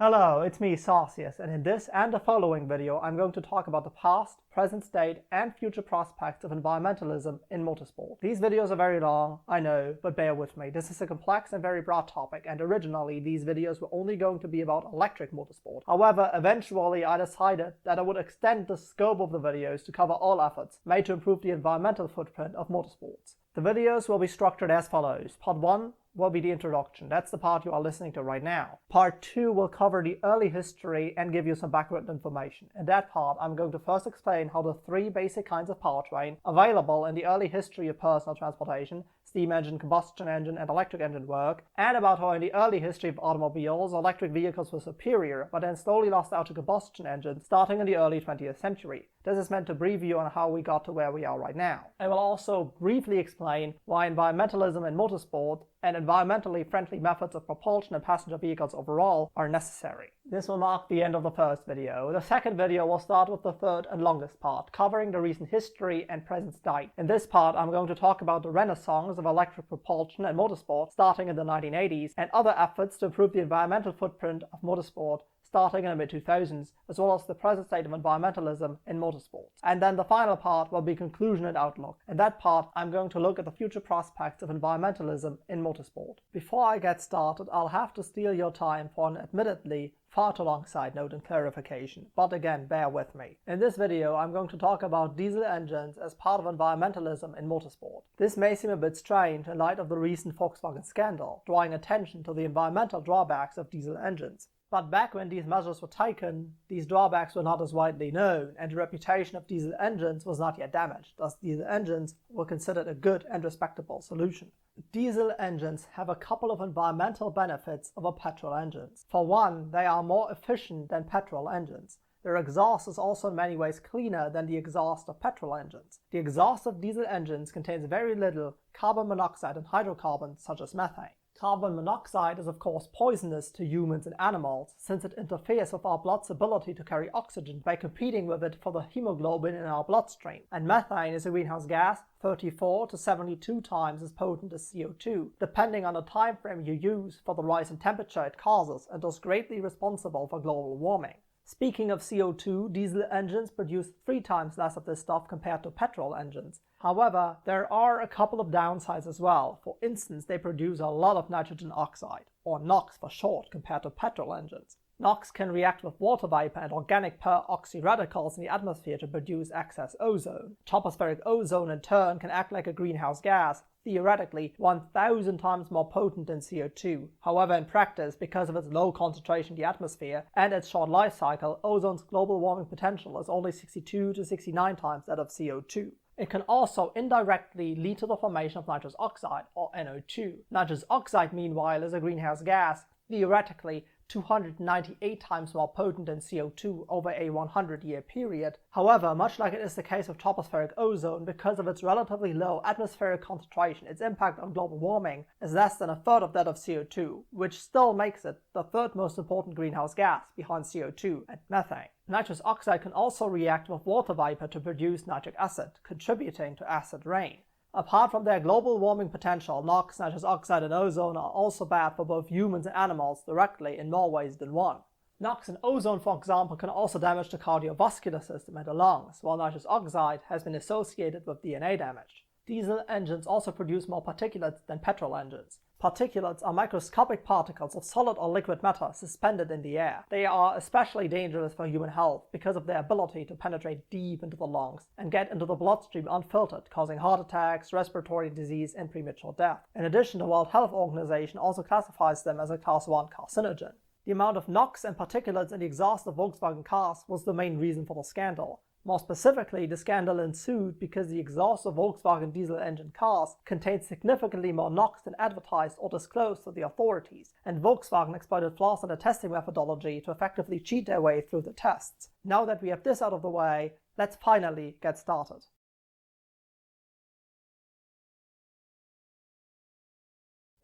Hello, it's me, Sausius, and in this and the following video I'm going to talk about the past, present state, and future prospects of environmentalism in motorsport. These videos are very long, I know, but bear with me. This is a complex and very broad topic, and originally these videos were only going to be about electric motorsport. However, eventually I decided that I would extend the scope of the videos to cover all efforts made to improve the environmental footprint of motorsports. The videos will be structured as follows. Part 1 will be the introduction. That's the part you are listening to right now. Part 2 will cover the early history and give you some background information. In that part, I'm going to first explain how the three basic kinds of powertrain available in the early history of personal transportation, steam engine, combustion engine, and electric engine work, and about how in the early history of automobiles, electric vehicles were superior, but then slowly lost out to combustion engines starting in the early 20th century. This is meant to brief you on how we got to where we are right now. I will also briefly explain why environmentalism in motorsport and environmentally friendly methods of propulsion in passenger vehicles overall are necessary. This will mark the end of the first video. The second video will start with the third and longest part, covering the recent history and present state. In this part, I'm going to talk about the renaissance of electric propulsion and motorsport starting in the 1980s and other efforts to improve the environmental footprint of motorsport starting in the mid-2000s, as well as the present state of environmentalism in motorsports. And then the final part will be conclusion and outlook. In that part, I'm going to look at the future prospects of environmentalism in motorsport. Before I get started, I'll have to steal your time for an admittedly far too long side note and clarification, but again, bear with me. In this video, I'm going to talk about diesel engines as part of environmentalism in motorsport. This may seem a bit strange in light of the recent Volkswagen scandal, drawing attention to the environmental drawbacks of diesel engines. But back when these measures were taken, these drawbacks were not as widely known, and the reputation of diesel engines was not yet damaged, thus diesel engines were considered a good and respectable solution. Diesel engines have a couple of environmental benefits over petrol engines. For one, they are more efficient than petrol engines. Their exhaust is also in many ways cleaner than the exhaust of petrol engines. The exhaust of diesel engines contains very little carbon monoxide and hydrocarbons such as methane. Carbon monoxide is of course poisonous to humans and animals, since it interferes with our blood's ability to carry oxygen by competing with it for the hemoglobin in our bloodstream. And methane is a greenhouse gas 34 to 72 times as potent as CO2, depending on the time frame you use for the rise in temperature it causes, and thus greatly responsible for global warming. Speaking of CO2, diesel engines produce 3 times less of this stuff compared to petrol engines. However, there are a couple of downsides as well. For instance, they produce a lot of nitrogen oxide, or NOx for short, compared to petrol engines. NOx can react with water vapor and organic peroxy radicals in the atmosphere to produce excess ozone. Tropospheric ozone in turn can act like a greenhouse gas, theoretically 1,000 times more potent than CO2. However, in practice, because of its low concentration in the atmosphere and its short life cycle, ozone's global warming potential is only 62 to 69 times that of CO2. It can also indirectly lead to the formation of nitrous oxide, or NO2. Nitrous oxide, meanwhile, is a greenhouse gas, theoretically 298 times more potent than CO2 over a 100-year period. However, much like it is the case with tropospheric ozone, because of its relatively low atmospheric concentration, its impact on global warming is less than a third of that of CO2, which still makes it the third most important greenhouse gas behind CO2 and methane. Nitrous oxide can also react with water vapor to produce nitric acid, contributing to acid rain. Apart from their global warming potential, NOx, nitrous oxide, and ozone are also bad for both humans and animals directly in more ways than one. NOx and ozone, for example, can also damage the cardiovascular system and the lungs, while nitrous oxide has been associated with DNA damage. Diesel engines also produce more particulates than petrol engines. Particulates are microscopic particles of solid or liquid matter suspended in the air. They are especially dangerous for human health because of their ability to penetrate deep into the lungs and get into the bloodstream unfiltered, causing heart attacks, respiratory disease, and premature death. In addition, the World Health Organization also classifies them as a Class 1 carcinogen. The amount of NOx and particulates in the exhaust of Volkswagen cars was the main reason for the scandal. More specifically, the scandal ensued because the exhaust of Volkswagen diesel engine cars contained significantly more NOx than advertised or disclosed to the authorities, and Volkswagen exploited flaws in the testing methodology to effectively cheat their way through the tests. Now that we have this out of the way, let's finally get started.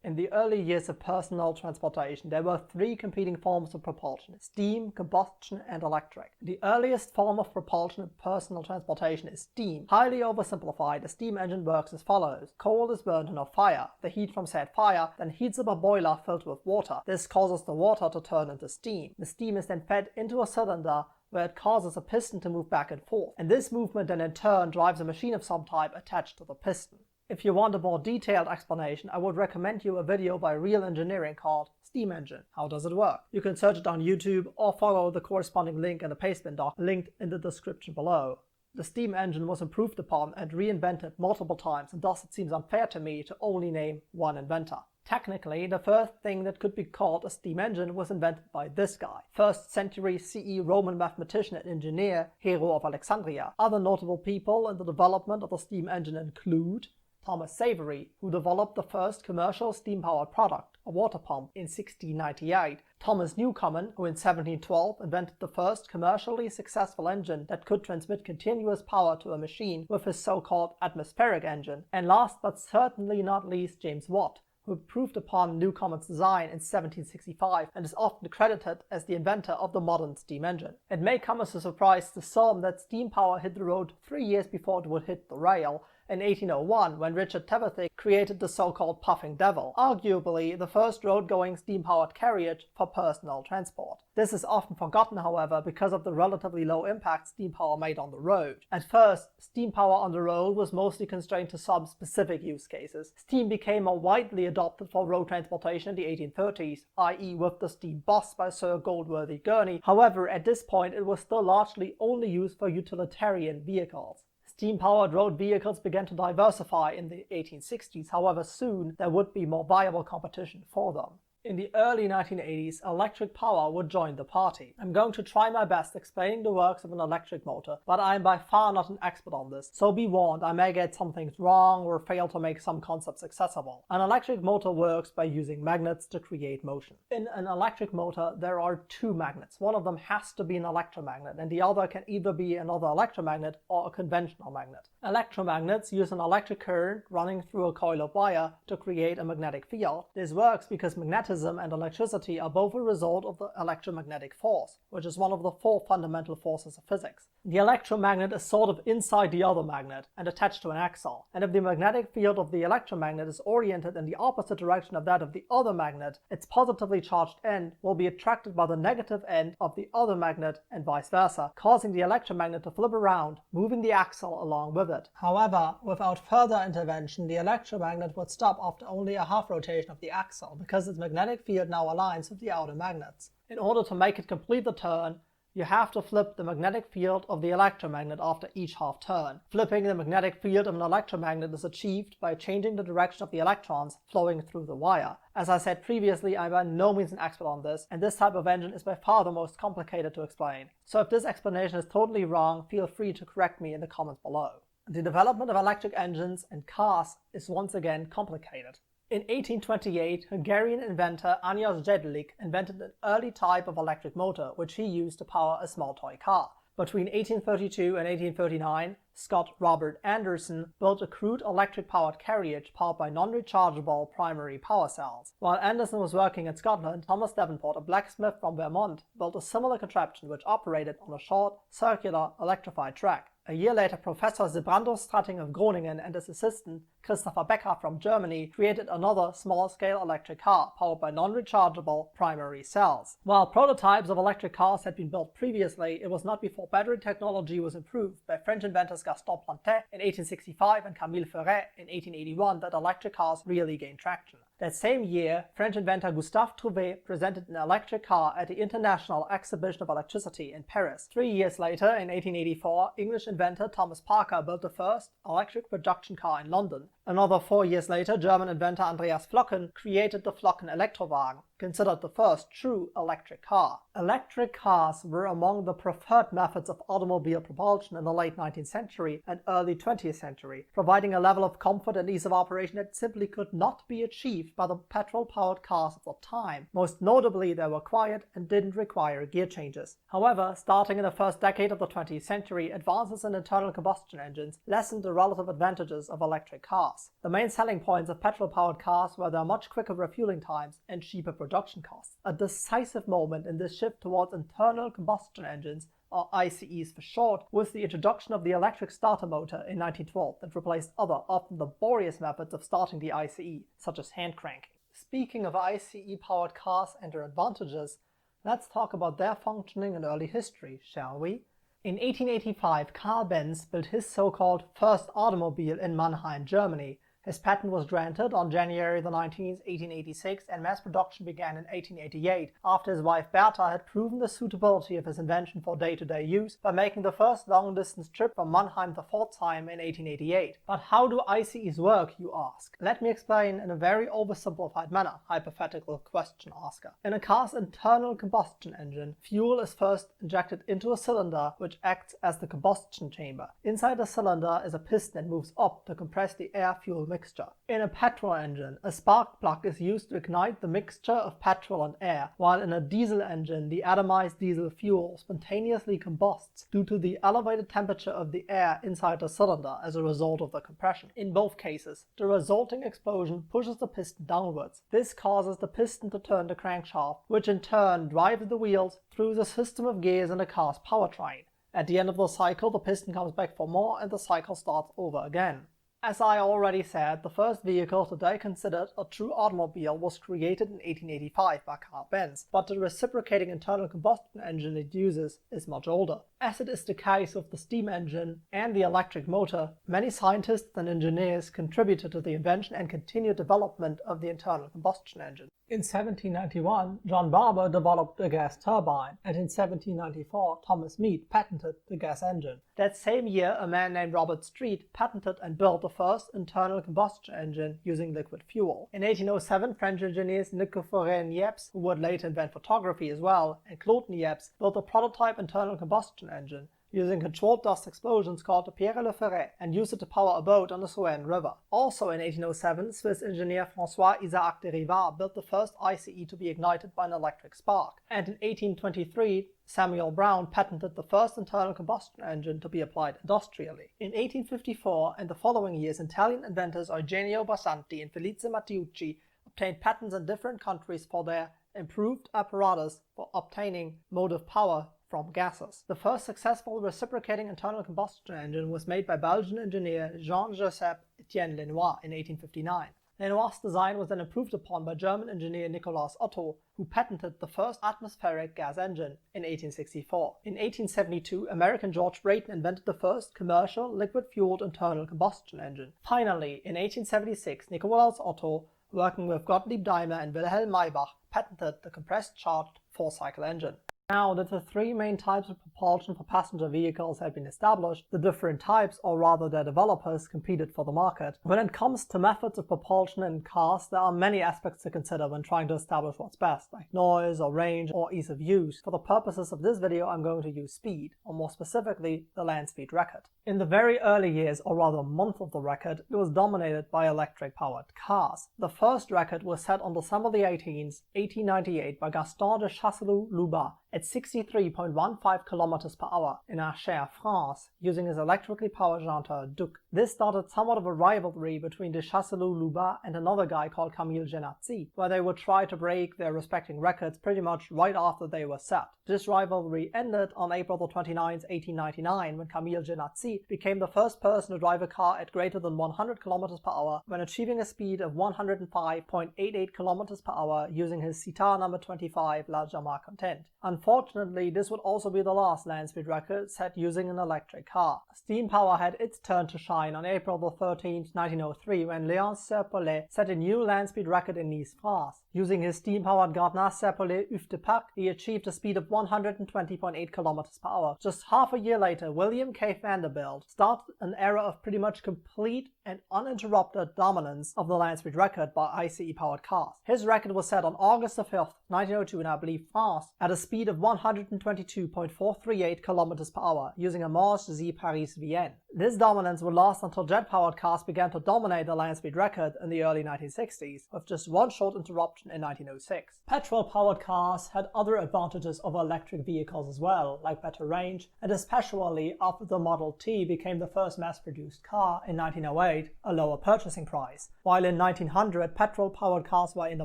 In the early years of personal transportation, there were three competing forms of propulsion: steam, combustion, and electric. The earliest form of propulsion in personal transportation is steam. Highly oversimplified, a steam engine works as follows. Coal is burnt in a fire. The heat from said fire then heats up a boiler filled with water. This causes the water to turn into steam. The steam is then fed into a cylinder where it causes a piston to move back and forth. And this movement then in turn drives a machine of some type attached to the piston. If you want a more detailed explanation, I would recommend you a video by Real Engineering called Steam Engine. How does it work? You can search it on YouTube or follow the corresponding link in the pastebin doc linked in the description below. The steam engine was improved upon and reinvented multiple times, and thus it seems unfair to me to only name one inventor. Technically, the first thing that could be called a steam engine was invented by this guy, 1st century CE Roman mathematician and engineer Hero of Alexandria. Other notable people in the development of the steam engine include Thomas Savery, who developed the first commercial steam-powered product, a water pump, in 1698. Thomas Newcomen, who in 1712 invented the first commercially successful engine that could transmit continuous power to a machine with his so-called atmospheric engine. And last but certainly not least, James Watt, who improved upon Newcomen's design in 1765 and is often credited as the inventor of the modern steam engine. It may come as a surprise to some that steam power hit the road 3 years before it would hit the rail, in 1801, when Richard Trevithick created the so-called Puffing Devil, arguably the first road-going steam-powered carriage for personal transport. This is often forgotten, however, because of the relatively low impact steam power made on the road. At first, steam power on the road was mostly constrained to some specific use cases. Steam became more widely adopted for road transportation in the 1830s, i.e. with the steam bus by Sir Goldworthy Gurney. However, at this point it was still largely only used for utilitarian vehicles. Steam-powered road vehicles began to diversify in the 1860s, however soon there would be more viable competition for them. In the early 1980s, electric power would join the party. I'm going to try my best explaining the works of an electric motor, but I am by far not an expert on this, so be warned, I may get some things wrong or fail to make some concepts accessible. An electric motor works by using magnets to create motion. In an electric motor, there are two magnets. One of them has to be an electromagnet, and the other can either be another electromagnet or a conventional magnet. Electromagnets use an electric current running through a coil of wire to create a magnetic field. This works because magnetism and electricity are both a result of the electromagnetic force, which is one of the four fundamental forces of physics. The electromagnet is sort of inside the other magnet and attached to an axle, and if the magnetic field of the electromagnet is oriented in the opposite direction of that of the other magnet, its positively charged end will be attracted by the negative end of the other magnet and vice versa, causing the electromagnet to flip around, moving the axle along with it. However, without further intervention, the electromagnet would stop after only a half rotation of the axle, because its magnetic field now aligns with the outer magnets. In order to make it complete the turn, you have to flip the magnetic field of the electromagnet after each half turn. Flipping the magnetic field of an electromagnet is achieved by changing the direction of the electrons flowing through the wire. As I said previously, I'm by no means an expert on this, and this type of engine is by far the most complicated to explain. So if this explanation is totally wrong, feel free to correct me in the comments below. The development of electric engines and cars is once again complicated. In 1828, Hungarian inventor Anyas Jedlik invented an early type of electric motor, which he used to power a small toy car. Between 1832 and 1839, Scot Robert Anderson built a crude electric-powered carriage powered by non-rechargeable primary power cells. While Anderson was working in Scotland, Thomas Davenport, a blacksmith from Vermont, built a similar contraption which operated on a short, circular, electrified track. A year later, Professor Zebrando Stratting of Groningen and his assistant, Christopher Becker from Germany, created another small-scale electric car powered by non-rechargeable primary cells. While prototypes of electric cars had been built previously, it was not before battery technology was improved by French inventors Gaston Plantet in 1865 and Camille Ferret in 1881 that electric cars really gained traction. That same year, French inventor Gustave Trouvé presented an electric car at the International Exhibition of Electricity in Paris. 3 years later, in 1884, English inventor Thomas Parker built the first electric production car in London. Another 4 years later, German inventor Andreas Flocken created the Flocken Elektrowagen. considered the first true electric car. Electric cars were among the preferred methods of automobile propulsion in the late 19th century and early 20th century, providing a level of comfort and ease of operation that simply could not be achieved by the petrol-powered cars of the time. Most notably, they were quiet and didn't require gear changes. However, starting in the first decade of the 20th century, advances in internal combustion engines lessened the relative advantages of electric cars. The main selling points of petrol-powered cars were their much quicker refueling times and cheaper production costs. A decisive moment in this shift towards internal combustion engines, or ICEs for short, was the introduction of the electric starter motor in 1912 that replaced other, often laborious methods of starting the ICE, such as hand cranking. Speaking of ICE-powered cars and their advantages, let's talk about their functioning in early history, shall we? In 1885, Carl Benz built his so-called first automobile in Mannheim, Germany. His patent was granted on January 19, 1886, and mass production began in 1888, after his wife Bertha had proven the suitability of his invention for day-to-day use by making the first long-distance trip from Mannheim to Pforzheim in 1888. But how do ICEs work, you ask? Let me explain in a very oversimplified manner, hypothetical question asker. In a car's internal combustion engine, fuel is first injected into a cylinder which acts as the combustion chamber. Inside the cylinder is a piston that moves up to compress the air-fuel mixture. In a petrol engine, a spark plug is used to ignite the mixture of petrol and air, while in a diesel engine, the atomized diesel fuel spontaneously combusts due to the elevated temperature of the air inside the cylinder as a result of the compression. In both cases, the resulting explosion pushes the piston downwards. This causes the piston to turn the crankshaft, which in turn drives the wheels through the system of gears in the car's powertrain. At the end of the cycle, the piston comes back for more and the cycle starts over again. As I already said, the first vehicle today considered a true automobile was created in 1885 by Carl Benz, but the reciprocating internal combustion engine it uses is much older. As it is the case with the steam engine and the electric motor, many scientists and engineers contributed to the invention and continued development of the internal combustion engine. In 1791, John Barber developed a gas turbine, and in 1794, Thomas Mead patented the gas engine. That same year, a man named Robert Street patented and built the first internal combustion engine using liquid fuel. In 1807, French engineers Nicolas Niepce, who would later invent photography as well, and Claude Niepce built a prototype internal combustion engine using controlled dust explosions called the Pierre Le Ferret, and used it to power a boat on the Seine River. Also in 1807, Swiss engineer François-Isaac de Rivard built the first ICE to be ignited by an electric spark. And in 1823, Samuel Brown patented the first internal combustion engine to be applied industrially. In 1854 and the following years, Italian inventors Eugenio Basanti and Felice Mattiucci obtained patents in different countries for their improved apparatus for obtaining motive power from gases. The first successful reciprocating internal combustion engine was made by Belgian engineer Jean-Joseph Etienne Lenoir in 1859. Lenoir's design was then improved upon by German engineer Nikolaus Otto, who patented the first atmospheric gas engine in 1864. In 1872, American George Brayton invented the first commercial liquid-fueled internal combustion engine. Finally, in 1876, Nikolaus Otto, working with Gottlieb Daimler and Wilhelm Maybach, patented the compressed-charged four-cycle engine. Now that the three main types of propulsion for passenger vehicles had been established, the different types, or rather their developers, competed for the market. When it comes to methods of propulsion in cars, there are many aspects to consider when trying to establish what's best, like noise or range or ease of use. For the purposes of this video, I'm going to use speed, or more specifically, the land speed record. In the very early years, or rather month of the record, it was dominated by electric-powered cars. The first record was set on December the 18th, 1898 by Gaston de Chasseloup-Loubat at 63.15 km per hour in Arches, France, using his electrically powered Gentil Duc. This started somewhat of a rivalry between de Chasseloup-Loubat and another guy called Camille Genatzi, where they would try to break their respective records pretty much right after they were set. This rivalry ended on April the 29th, 1899, when Camille Genatzi became the first person to drive a car at greater than 100 km per hour when achieving a speed of 105.88 km per hour using his Citar No. 25 La Jamar Content. Unfortunately, this would also be the last land speed record set using an electric car. Steam power had its turn to shine line on April 13, 1903, when Léon Serpollet set a new land speed record in Nice, France. Using his steam-powered Gardner Serpollet Œuf de Pâques, he achieved a speed of 120.8 km per hour. Just half a year later, William K. Vanderbilt started an era of pretty much complete and uninterrupted dominance of the land speed record by ICE-powered cars. His record was set on August 5, 1902 in, I believe, France, at a speed of 122.438 km per hour, using a Manche Z Paris-Vienne. This dominance would last until jet-powered cars began to dominate the land speed record in the early 1960s, with just one short interruption in 1906. Petrol-powered cars had other advantages over electric vehicles as well, like better range, and especially after the Model T became the first mass-produced car in 1908, a lower purchasing price. While in 1900, petrol-powered cars were in the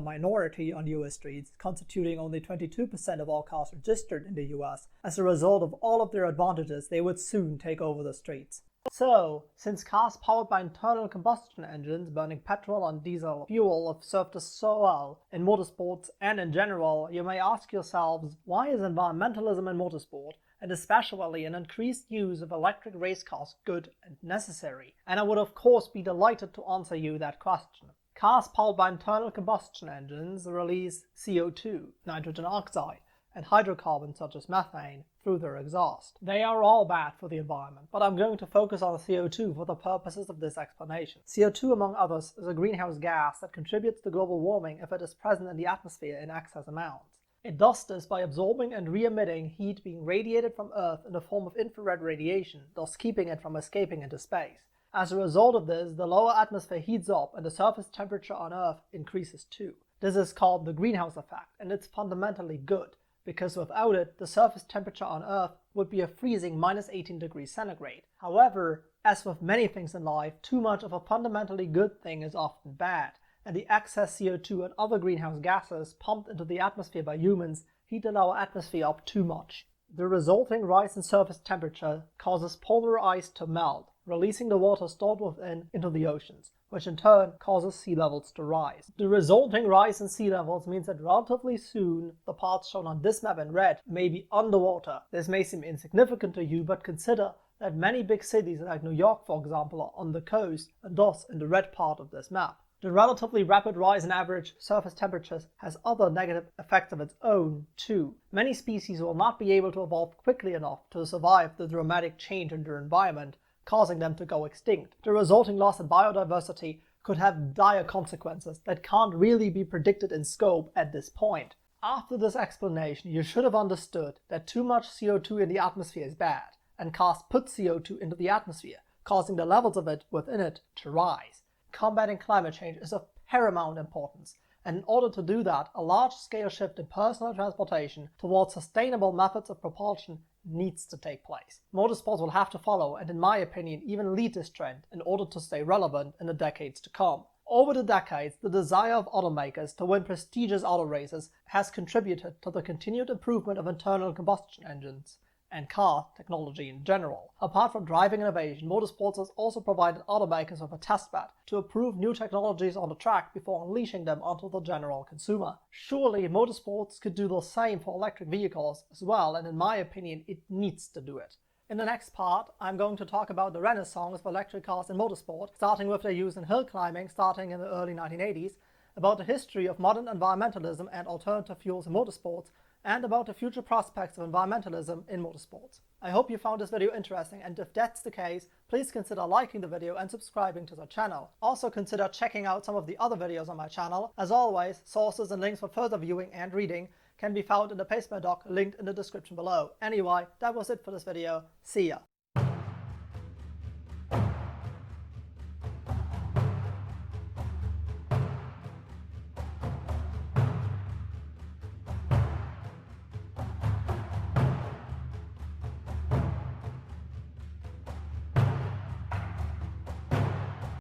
minority on US streets, constituting only 22% of all cars registered in the US. As a result of all of their advantages, they would soon take over the streets. So, since cars powered by internal combustion engines burning petrol and diesel fuel have served us so well in motorsports and in general, you may ask yourselves, why is environmentalism in motorsport, and especially an increased use of electric race cars, good and necessary? And I would of course be delighted to answer you that question. Cars powered by internal combustion engines release CO2, nitrogen oxide, and hydrocarbons such as methane through their exhaust. They are all bad for the environment, but I'm going to focus on CO2 for the purposes of this explanation. CO2, among others, is a greenhouse gas that contributes to global warming if it is present in the atmosphere in excess amounts. It does this by absorbing and re-emitting heat being radiated from Earth in the form of infrared radiation, thus keeping it from escaping into space. As a result of this, the lower atmosphere heats up and the surface temperature on Earth increases too. This is called the greenhouse effect, and it's fundamentally good, because without it, the surface temperature on Earth would be a freezing -18 degrees centigrade. However, as with many things in life, too much of a fundamentally good thing is often bad, and the excess CO2 and other greenhouse gases pumped into the atmosphere by humans heated our atmosphere up too much. The resulting rise in surface temperature causes polar ice to melt, releasing the water stored within into the oceans, which in turn causes sea levels to rise. The resulting rise in sea levels means that relatively soon the parts shown on this map in red may be underwater. This may seem insignificant to you, but consider that many big cities like New York, for example, are on the coast and thus in the red part of this map. The relatively rapid rise in average surface temperatures has other negative effects of its own, too. Many species will not be able to evolve quickly enough to survive the dramatic change in their environment, causing them to go extinct. The resulting loss in biodiversity could have dire consequences that can't really be predicted in scope at this point. After this explanation, you should have understood that too much CO2 in the atmosphere is bad, and cars put CO2 into the atmosphere, causing the levels of it within it to rise. Combating climate change is of paramount importance, and in order to do that, a large-scale shift in personal transportation towards sustainable methods of propulsion needs to take place. Motorsports will have to follow and, in my opinion, even lead this trend in order to stay relevant in the decades to come. Over the decades, the desire of automakers to win prestigious auto races has contributed to the continued improvement of internal combustion engines and car technology in general. Apart from driving innovation, motorsports has also provided automakers with a testbed to approve new technologies on the track before unleashing them onto the general consumer. Surely motorsports could do the same for electric vehicles as well, and in my opinion it needs to do it. In the next part, I'm going to talk about the renaissance of electric cars in motorsport, starting with their use in hill climbing starting in the early 1980s, about the history of modern environmentalism and alternative fuels in motorsports, and about the future prospects of environmentalism in motorsports. I hope you found this video interesting, and if that's the case, please consider liking the video and subscribing to the channel. Also consider checking out some of the other videos on my channel. As always, sources and links for further viewing and reading can be found in the Pastebin doc linked in the description below. Anyway, that was it for this video. See ya!